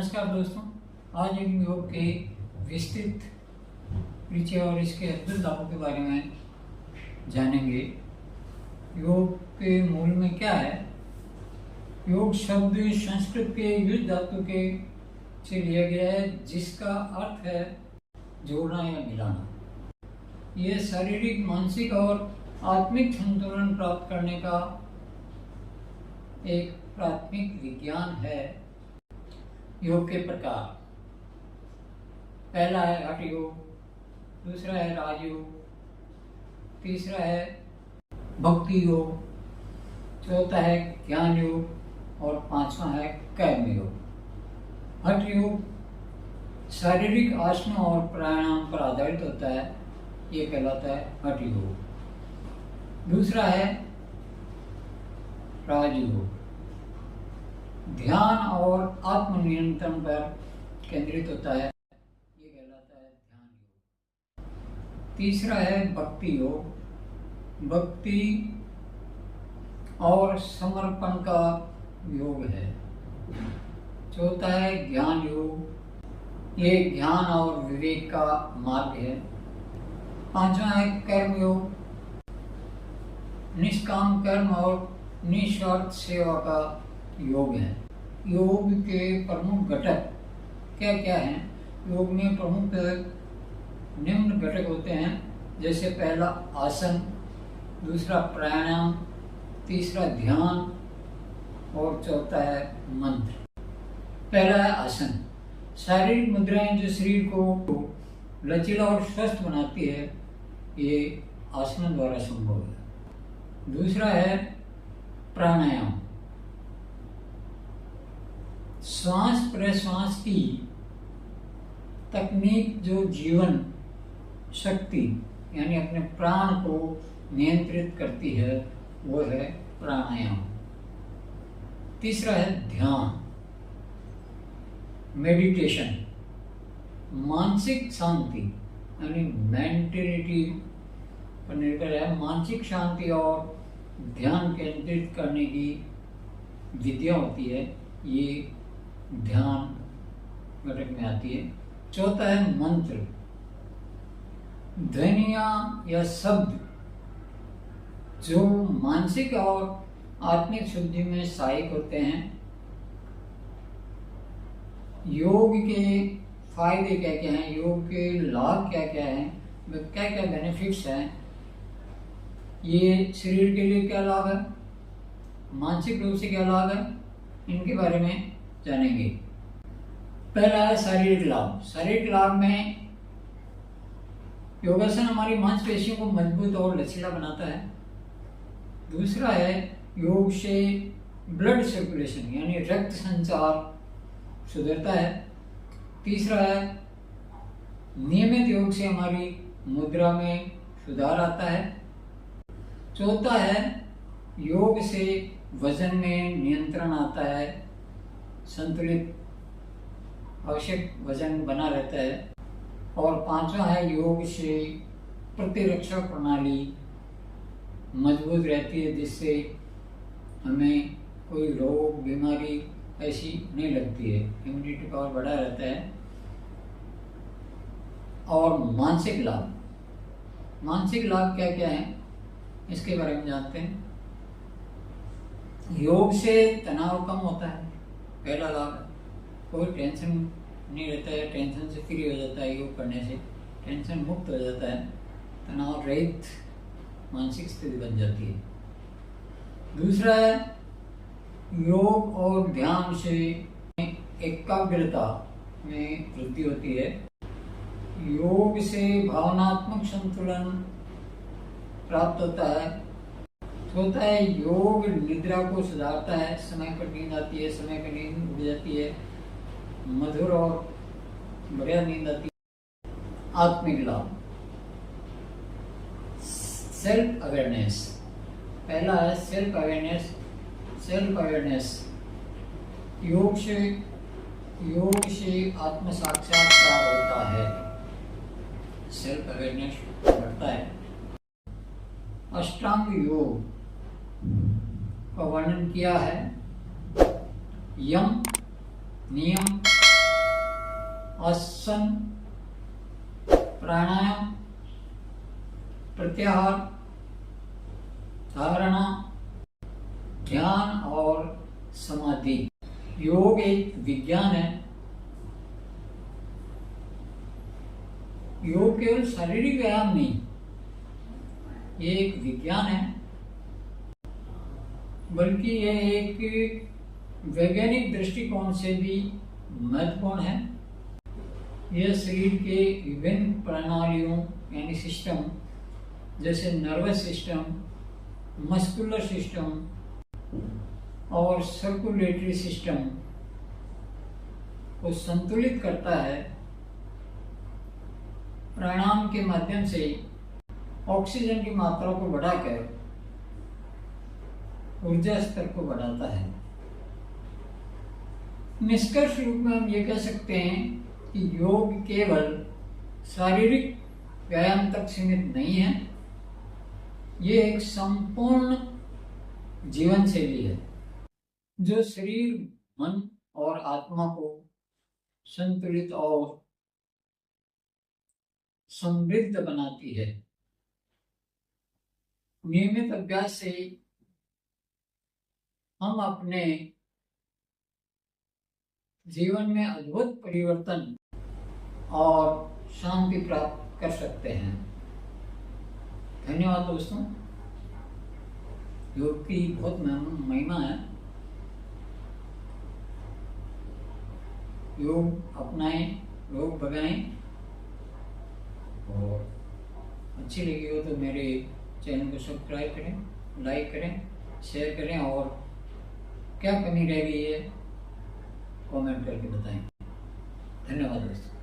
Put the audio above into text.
नमस्कार दोस्तों, आज हम योग के विस्तृत परिचय और इसके अद्भुत लाभों के बारे में जानेंगे। योग के मूल में क्या है? योग शब्द संस्कृत के युज धातु के से लिया गया है, जिसका अर्थ है जोड़ना या मिलाना। यह शारीरिक, मानसिक और आत्मिक संतुलन प्राप्त करने का एक प्राथमिक विज्ञान है। योग के प्रकार, पहला है हठ योग, दूसरा है राजयोग, तीसरा है भक्ति योग, चौथा है ज्ञान योग और पांचवा है कर्म योग। हठ योग शारीरिक आसनों और प्राणायाम पर आधारित होता है, ये कहलाता है हठ योग। दूसरा है राजयोग, ध्यान और आत्मनियंत्रण पर केंद्रित होता है, ये कहलाता है ध्यान योग। तीसरा है भक्ति योग, भक्ति और समर्पण का योग है। चौथा है ज्ञान योग, ये ज्ञान और विवेक का मार्ग है। पांचवा है कर्म योग, निष्काम कर्म और निस्वार्थ सेवा का योग है। योग के प्रमुख घटक क्या क्या हैं? योग में प्रमुख निम्न घटक होते हैं, जैसे पहला आसन, दूसरा प्राणायाम, तीसरा ध्यान और चौथा है मंत्र। पहला है आसन। शारीरिक मुद्राएं जो शरीर को लचीला और स्वस्थ बनाती है, ये आसनों द्वारा संभव है। दूसरा है प्राणायाम। श्वास प्रश्वास की तकनीक जो जीवन शक्ति यानी अपने प्राण को नियंत्रित करती है, वो है प्राणायाम। तीसरा है ध्यान, मेडिटेशन। मानसिक शांति यानी मेंटलिटी पर निर्भर है। मानसिक शांति और ध्यान केंद्रित करने की विधियां होती है, ये ध्यान घटक में आती है। चौथा है मंत्र, ध्वनियां या शब्द जो मानसिक और आत्मिक शुद्धि में सहायक होते हैं। योग के फायदे क्या क्या हैं, योग के लाभ क्या क्या हैं, क्या क्या बेनिफिट्स हैं, ये शरीर के लिए क्या लाभ है, मानसिक रूप से क्या लाभ है, इनके बारे में जानेंगे। पहला है शारीरिक लाभ। शारीरिक लाभ में योगासन हमारी मांसपेशियों को मजबूत और लचीला बनाता है। दूसरा है योग से ब्लड सर्कुलेशन यानी रक्त संचार सुधरता है। तीसरा है नियमित योग से हमारी मुद्रा में सुधार आता है। चौथा है योग से वजन में नियंत्रण आता है, संतुलित आवश्यक वजन बना रहता है। और पांचवा है योग से प्रतिरक्षा प्रणाली मजबूत रहती है, जिससे हमें कोई रोग बीमारी ऐसी नहीं लगती है, इम्यूनिटी पावर बढ़ा रहता है। और मानसिक लाभ, मानसिक लाभ क्या क्या है, इसके बारे में जानते हैं। योग से तनाव कम होता है, पहला लाभ है। कोई टेंशन नहीं रहता है, टेंशन से फ्री हो जाता है, योग करने से टेंशन मुक्त हो जाता है, तनाव रहित मानसिक स्थिति बन जाती है। दूसरा है योग और ध्यान से एकाग्रता में वृद्धि होती है। योग से भावनात्मक संतुलन प्राप्त होता है। होता है योग निद्रा को सुधारता है, समय पर नींद आती है, समय पर नींद उड़ जाती है, मधुर और बढ़िया नींद आती है। आत्मिक लाभ, सेल्फ अवेयरनेस। पहला है सेल्फ अवेयरनेस। सेल्फ अवेयरनेस योग से आत्म साक्षात्कार होता है, सेल्फ अवेयरनेस बढ़ता है। अष्टांग योग का वर्णन किया है। यम, नियम, आसन, प्राणायाम, प्रत्याहार, धारणा, ध्यान और समाधि। योग एक विज्ञान है। योग केवल शारीरिक व्यायाम नहीं, ये एक विज्ञान है, बल्कि यह एक वैज्ञानिक दृष्टिकोण से भी महत्वपूर्ण है। यह शरीर के विभिन्न प्रणालियों यानी सिस्टम जैसे नर्वस सिस्टम, मस्कुलर सिस्टम और सर्कुलेटरी सिस्टम को संतुलित करता है। प्राणायाम के माध्यम से ऑक्सीजन की मात्रा को बढ़ाकर ऊर्जा स्तर को बढ़ाता है। निष्कर्ष रूप में हम ये कह सकते हैं कि योग केवल शारीरिक व्यायाम तक सीमित नहीं है, ये एक संपूर्ण जीवन शैली है जो शरीर, मन और आत्मा को संतुलित और समृद्ध बनाती है। नियमित अभ्यास से हम अपने जीवन में अद्भुत परिवर्तन और शांति प्राप्त कर सकते हैं। धन्यवाद दोस्तों। योग की बहुत महिमा है। योग अपनाएं, योग भगाएं, और अच्छी लगी हो तो मेरे चैनल को सब्सक्राइब करें, लाइक करें, शेयर करें, और क्या कमी रह गई है कमेंट करके बताएं। धन्यवाद दोस्तों।